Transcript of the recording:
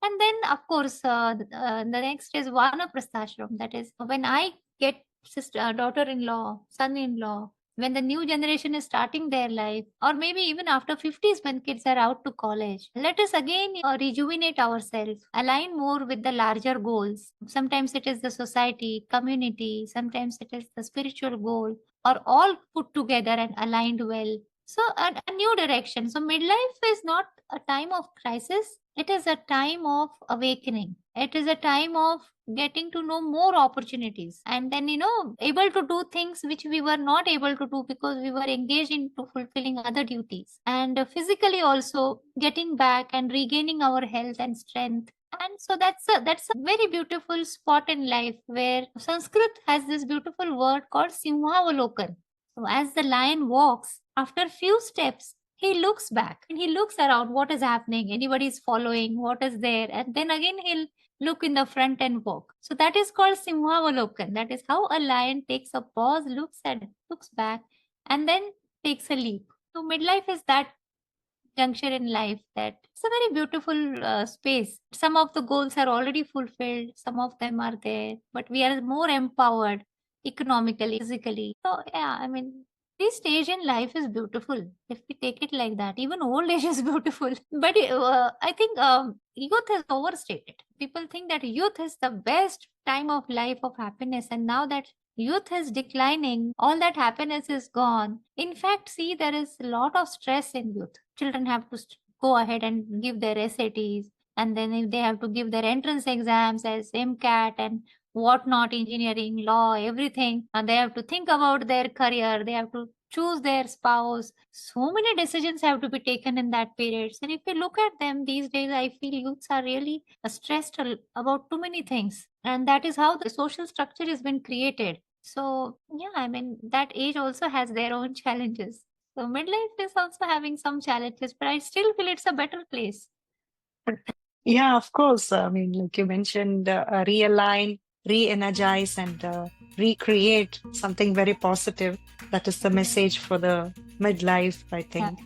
And then, of course, the next is Vanaprasthashram. That is when I get daughter-in-law, son-in-law, when the new generation is starting their life, or maybe even after 50s when kids are out to college, let us again rejuvenate ourselves, align more with the larger goals. Sometimes it is the society, community, sometimes it is the spiritual goal, or all put together and aligned well. So, a new direction. So, midlife is not a time of crisis, it is a time of awakening. It is a time of getting to know more opportunities, and then, able to do things which we were not able to do because we were engaged into fulfilling other duties. And physically also getting back and regaining our health and strength. And so that's a very beautiful spot in life where Sanskrit has this beautiful word called Simhavalokan. So as the lion walks, after few steps, he looks back and he looks around what is happening, anybody is following, what is there, and then again he'll look in the front and walk. So that is called Simhavalokan. That is how a lion takes a pause, looks back, and then takes a leap. So midlife is that juncture in life that it's a very beautiful space. Some of the goals are already fulfilled, some of them are there, but we are more empowered economically, physically. So yeah, I mean, this stage in life is beautiful if we take it like that. Even old age is beautiful. But I think youth is overstated. People think that youth is the best time of life of happiness, and now that youth is declining, all that happiness is gone. In fact, see, there is a lot of stress in youth. Children have to go ahead and give their SATs, and then if they have to give their entrance exams as MCAT and whatnot, engineering, law, everything, and they have to think about their career, they have to choose their spouse. So many decisions have to be taken in that period. And if you look at them these days, I feel youths are really stressed about too many things. And that is how the social structure has been created. So, yeah, I mean, that age also has their own challenges. So, midlife is also having some challenges, but I still feel it's a better place. Yeah, of course. I mean, like you mentioned, realign, re-energize, and recreate something very positive. That is the Yeah. message for the midlife, I Yeah. think.